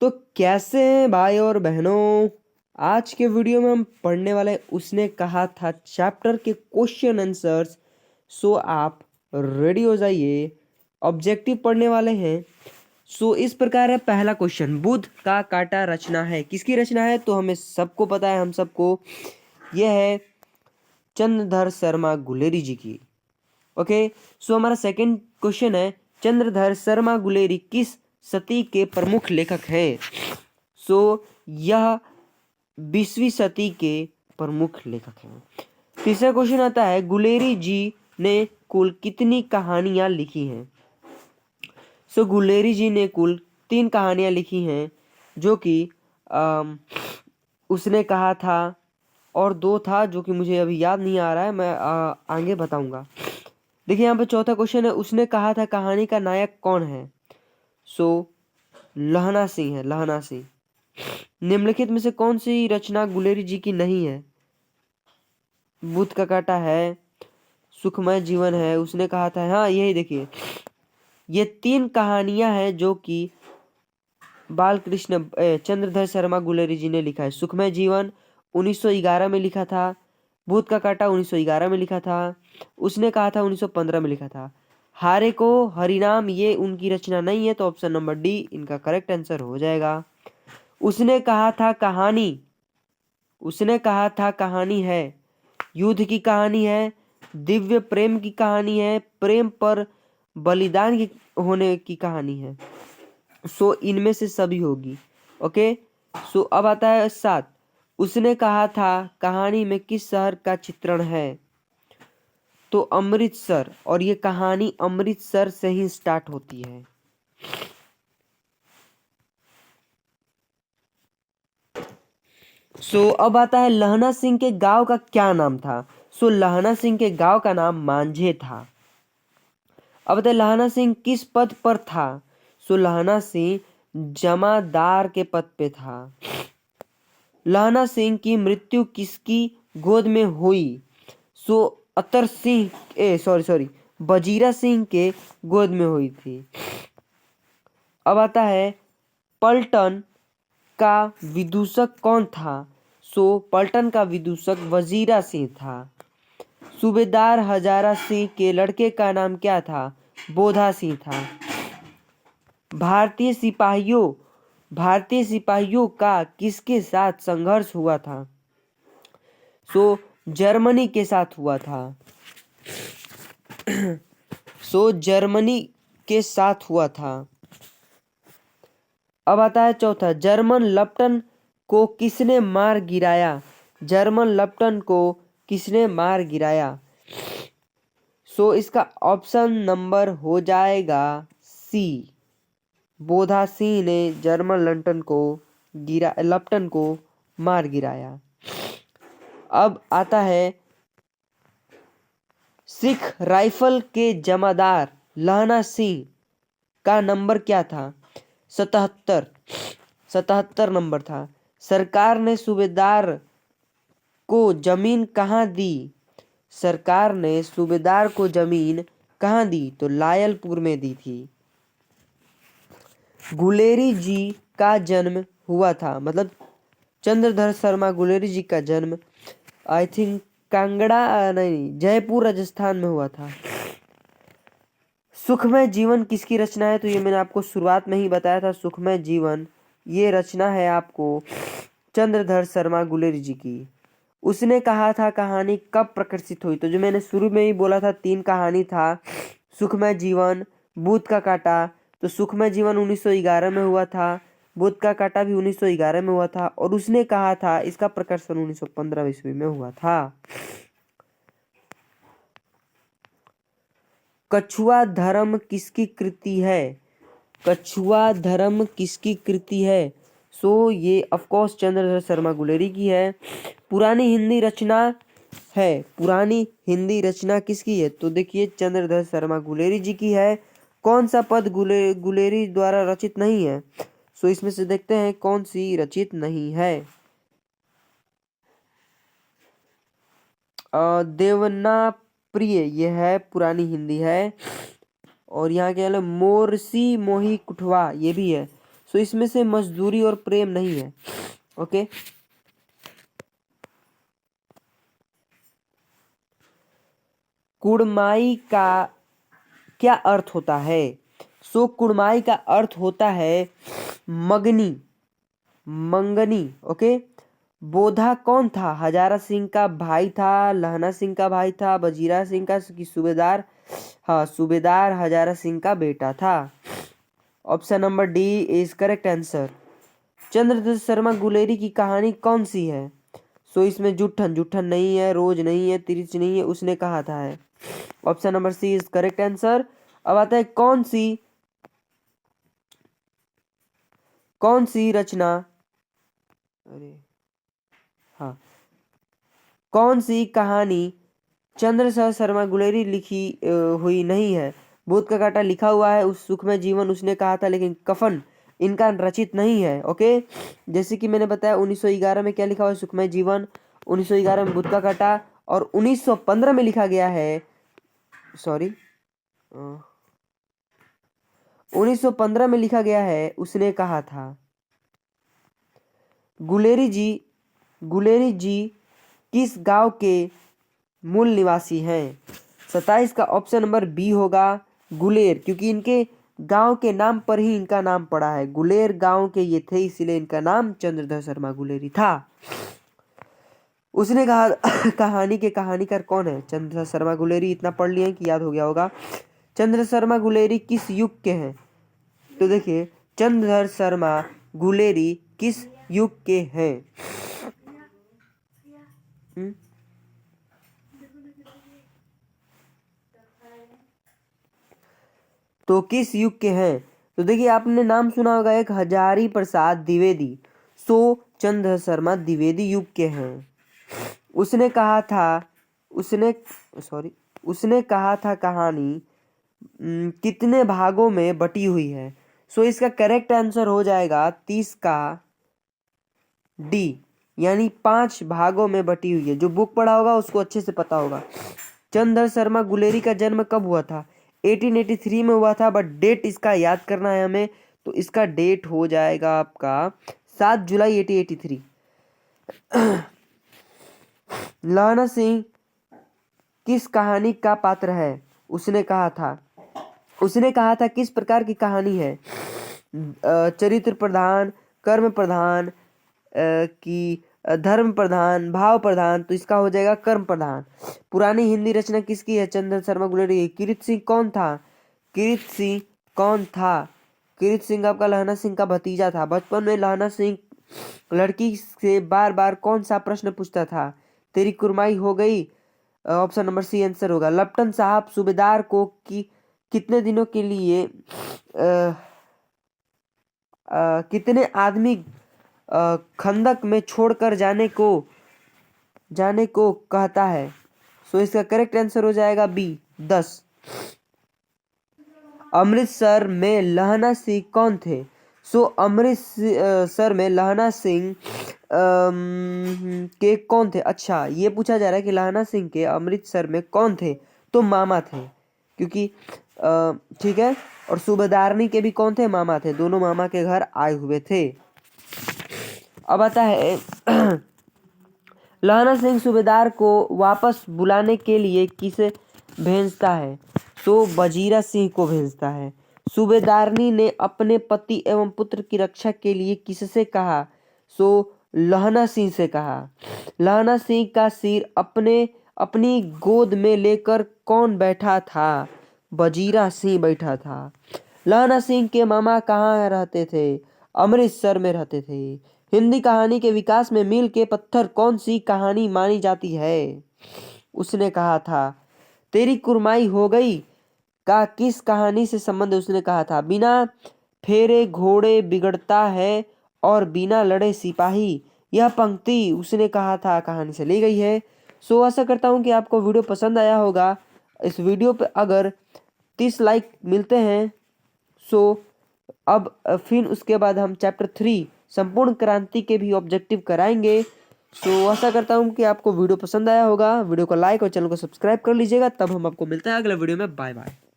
तो कैसे हैं भाई और बहनों। आज के वीडियो में हम पढ़ने वाले उसने कहा था चैप्टर के क्वेश्चन आंसर्स। सो आप रेडी हो जाइए, ऑब्जेक्टिव पढ़ने वाले हैं। सो इस प्रकार है पहला क्वेश्चन, बुध का काटा रचना है, किसकी रचना है? तो हमें सबको पता है, हम सबको, यह है चंद्रधर शर्मा गुलेरी जी की। ओके, सो हमारा सेकंड क्वेश्चन है, चंद्रधर शर्मा गुलेरी किस सदी के प्रमुख लेखक हैं? सो यह 20वीं सदी के प्रमुख लेखक हैं। तीसरा क्वेश्चन आता है, गुलेरी जी ने कुल कितनी कहानियां लिखी हैं? सो गुलेरी जी ने कुल 3 कहानियां लिखी हैं, जो कि उसने कहा था, और 2 था जो कि मुझे अभी याद नहीं आ रहा है, मैं आगे बताऊंगा। देखिए यहाँ पे चौथा क्वेश्चन है, उसने कहा था कहानी का नायक कौन है? सो लहना सिंह है, लहना सिंह। निम्नलिखित में से कौन सी रचना गुलेरी जी की नहीं है? बुध का काटा है, सुखमय जीवन है, उसने कहा था, हाँ यही देखिए, ये 3 कहानियां हैं जो कि बालकृष्ण चंद्रधर शर्मा गुलेरी जी ने लिखा है। सुखमय जीवन 1911 में लिखा था, बुध का काटा 1911 में लिखा था, उसने कहा था 1915 में लिखा था। हारे को हरिनाम ये उनकी रचना नहीं है, तो ऑप्शन नंबर डी इनका करेक्ट आंसर हो जाएगा। उसने कहा था कहानी, उसने कहा था कहानी है, युद्ध की कहानी है, दिव्य प्रेम की कहानी है, प्रेम पर बलिदान की होने की कहानी है। सो इनमें से सभी होगी। ओके, सो अब आता है 7, उसने कहा था कहानी में किस शहर का चित्रण है? तो अमृतसर, और ये कहानी अमृतसर से ही स्टार्ट होती है। सो अब आता है, लहना सिंह के गांव का क्या नाम था? सो लहना सिंह के गांव का नाम मांझे था। अब बताए लहना सिंह किस पद पर था? सो लहना सिंह जमादार के पद पे था। लहना सिंह की मृत्यु किसकी गोद में हुई? सो अतर सिंह सॉरी वजीरा सिंह के गोद में हुई थी। अब आता है, पलटन का विदूषक कौन था? सो पलटन का विदूषक वजीरा सिंह था। सूबेदार हजारा सिंह के लड़के का नाम क्या था? बोधा सिंह था। भारतीय सिपाहियों का किसके साथ संघर्ष हुआ था? सो जर्मनी के साथ हुआ था। सो जर्मनी के साथ हुआ था। अब आता है चौथा, जर्मन लप्टन को किसने मार गिराया? जर्मन लप्टन को किसने मार गिराया? सो इसका ऑप्शन नंबर हो जाएगा सी, बोधा सिंह ने जर्मन लप्टन को मार गिराया। अब आता है, सिख राइफल के जमादार लहना सिंह का नंबर क्या था? 77 नंबर था। सरकार ने सूबेदार को जमीन कहाँ दी? सरकार ने सूबेदार को जमीन कहाँ दी? तो लायलपुर में दी थी। गुलेरी जी का जन्म हुआ था, मतलब चंद्रधर शर्मा गुलेरी जी का जन्म आई थिंक कांगड़ा नहीं, जयपुर राजस्थान में हुआ था। सुखमय जीवन किसकी रचना है? तो ये मैंने आपको शुरुआत में ही बताया था, सुखमय जीवन ये रचना है आपको चंद्रधर शर्मा गुलेरी जी की। उसने कहा था कहानी कब प्रकाशित हुई? तो जो मैंने शुरू में ही बोला था 3 कहानी था, सुखमय जीवन, बुध का काटा। तो सुखमय जीवन 1911 में हुआ था, बुध का काटा भी 1911 में हुआ था, और उसने कहा था इसका प्रकाशन 1915 ईस्वी में हुआ था। कछुआ धर्म किसकी कृति है? कछुआ धर्म किसकी कृति है? सो ये ऑफकोर्स चंद्रधर शर्मा गुलेरी की है। पुरानी हिंदी रचना है, पुरानी हिंदी रचना किसकी है? तो देखिए चंद्रधर शर्मा गुलेरी जी की है। कौन सा पद गुलेरी द्वारा रचित नहीं है? सो इसमें से देखते हैं कौन सी रचित नहीं है। देवना प्रिय ये है, पुरानी हिंदी है। और यहाँ क्या है, मोरसी मोही कुठवा ये भी है। सो इसमें से मजदूरी और प्रेम नहीं है। ओके, कुड़माई का क्या अर्थ होता है? सो कुड़माई का अर्थ होता है मगनी, मंगनी। ओके, बोधा कौन था? हजारा सिंह का भाई था, लहना सिंह का भाई था, वजीरा सिंह का कि सूबेदार? हाँ, सूबेदार हजारा सिंह का बेटा था। Option number D is correct answer. Chandradatt Sharma Guleri की कहानी कौन सी है? सो इसमें जुट्ठन, जुट्ठन नहीं है, रोज नहीं है, तिरछ नहीं है, उसने कहा था है। Option number C is correct answer. अब आता है कौन सी रचना, अरे हाँ, कौन सी कहानी चंद्रशेखर शर्मा गुलेरी लिखी हुई नहीं है? भूत का कांटा लिखा हुआ है, उस सुखमय जीवन उसने कहा था, लेकिन कफन इनका रचित नहीं है। ओके, जैसे कि मैंने बताया 1911 में क्या लिखा हुआ है? सुखमय जीवन। 1911 में भूत का कांटा, और 1915 में लिखा गया है, सॉरी 1915 में लिखा गया है, उसने कहा था। गुलेरी जी किस गांव के मूल निवासी हैं? 27 का ऑप्शन नंबर बी होगा, गुलेर, क्योंकि इनके गांव के नाम पर ही इनका नाम पड़ा है। गुलेर गांव के ये थे, इसलिए इनका नाम चंद्रधर शर्मा गुलेरी था। उसने कहा कहानी के कहानीकार कौन है? चंद्रधर शर्मा गुलेरी। इतना पढ़ लिए कि याद हो गया होगा। चंद्रधर शर्मा गुलेरी किस युग के हैं? तो देखिए, चंद्रधर शर्मा गुलेरी किस युग के हैं? तो किस युग के हैं? तो देखिए, आपने नाम सुना होगा एक हजारी प्रसाद द्विवेदी। सो चंद्रधर शर्मा द्विवेदी युग के हैं। उसने कहा था कहानी कितने भागों में बटी हुई है? सो इसका करेक्ट आंसर हो जाएगा 30 का डी, यानी 5 भागों में बटी हुई है। जो बुक पढ़ा होगा उसको अच्छे से पता होगा। चंद्रधर शर्मा गुलेरी का जन्म कब हुआ था? 1883 में हुआ था, बट डेट इसका याद करना है हमें, तो इसका डेट हो जाएगा आपका 7 जुलाई 1883। लहना सिंह किस कहानी का पात्र है? उसने कहा था किस प्रकार की कहानी है? चरित्र प्रधान, कर्म प्रधान, की धर्म प्रधान, भाव प्रधान? तो इसका हो जाएगा कर्म प्रधान। पुरानी हिंदी रचना किसकी है? चंद्रधर शर्मा गुलेरी। किरीट सिंह कौन था? किरीट सिंह आपका लहना सिंह का भतीजा था। बचपन में लहना सिंह लड़की से बार बार कौन सा प्रश्न पूछता था? तेरी कुरमाई हो गई? ऑप्शन नंबर सी आंसर होगा। लप्टन साहब सूबेदार को कितने दिनों के लिए कितने आदमी खंदक में छोड़कर जाने को कहता है? सो इसका करेक्ट आंसर हो जाएगा बी, 10। अमृतसर में लहना सिंह कौन थे? सो अमृतसर में लहना सिंह के कौन थे? अच्छा, ये पूछा जा रहा है कि लहना सिंह के अमृतसर में कौन थे? तो मामा थे, क्योंकि ठीक है। और सूबेदारनी के भी कौन थे? मामा थे। दोनों मामा के घर आए हुए थे। अब आता है लहना सिंह सूबेदार को वापस बुलाने के लिए किसे भेजता है? सो वजीरा सिंह को भेजता है। सूबेदारनी ने अपने पति एवं पुत्र की रक्षा के लिए किससे कहा? सो लहना सिंह से कहा। लहना सिंह का सिर अपनी गोद में लेकर कौन बैठा था? वजीरा सिंह बैठा था। लहना सिंह के मामा कहाँ रहते थे? अमृतसर में रहते थे। हिंदी कहानी के विकास में मील के पत्थर कौन सी कहानी मानी जाती है? उसने कहा था। तेरी कुरमाई हो गई का किस कहानी से संबंध? उसने कहा था। बिना फेरे घोड़े बिगड़ता है और बिना लड़े सिपाही, यह पंक्ति उसने कहा था कहानी से ली गई है। सो आशा करता हूँ कि आपको वीडियो पसंद आया होगा। इस वीडियो पे अगर 30 लाइक मिलते हैं, सो अब फिर उसके बाद हम चैप्टर 3 संपूर्ण क्रांति के भी ऑब्जेक्टिव कराएंगे। सो आशा करता हूँ कि आपको वीडियो पसंद आया होगा। वीडियो को लाइक और चैनल को सब्सक्राइब कर लीजिएगा। तब हम आपको मिलते हैं अगले वीडियो में। Bye bye.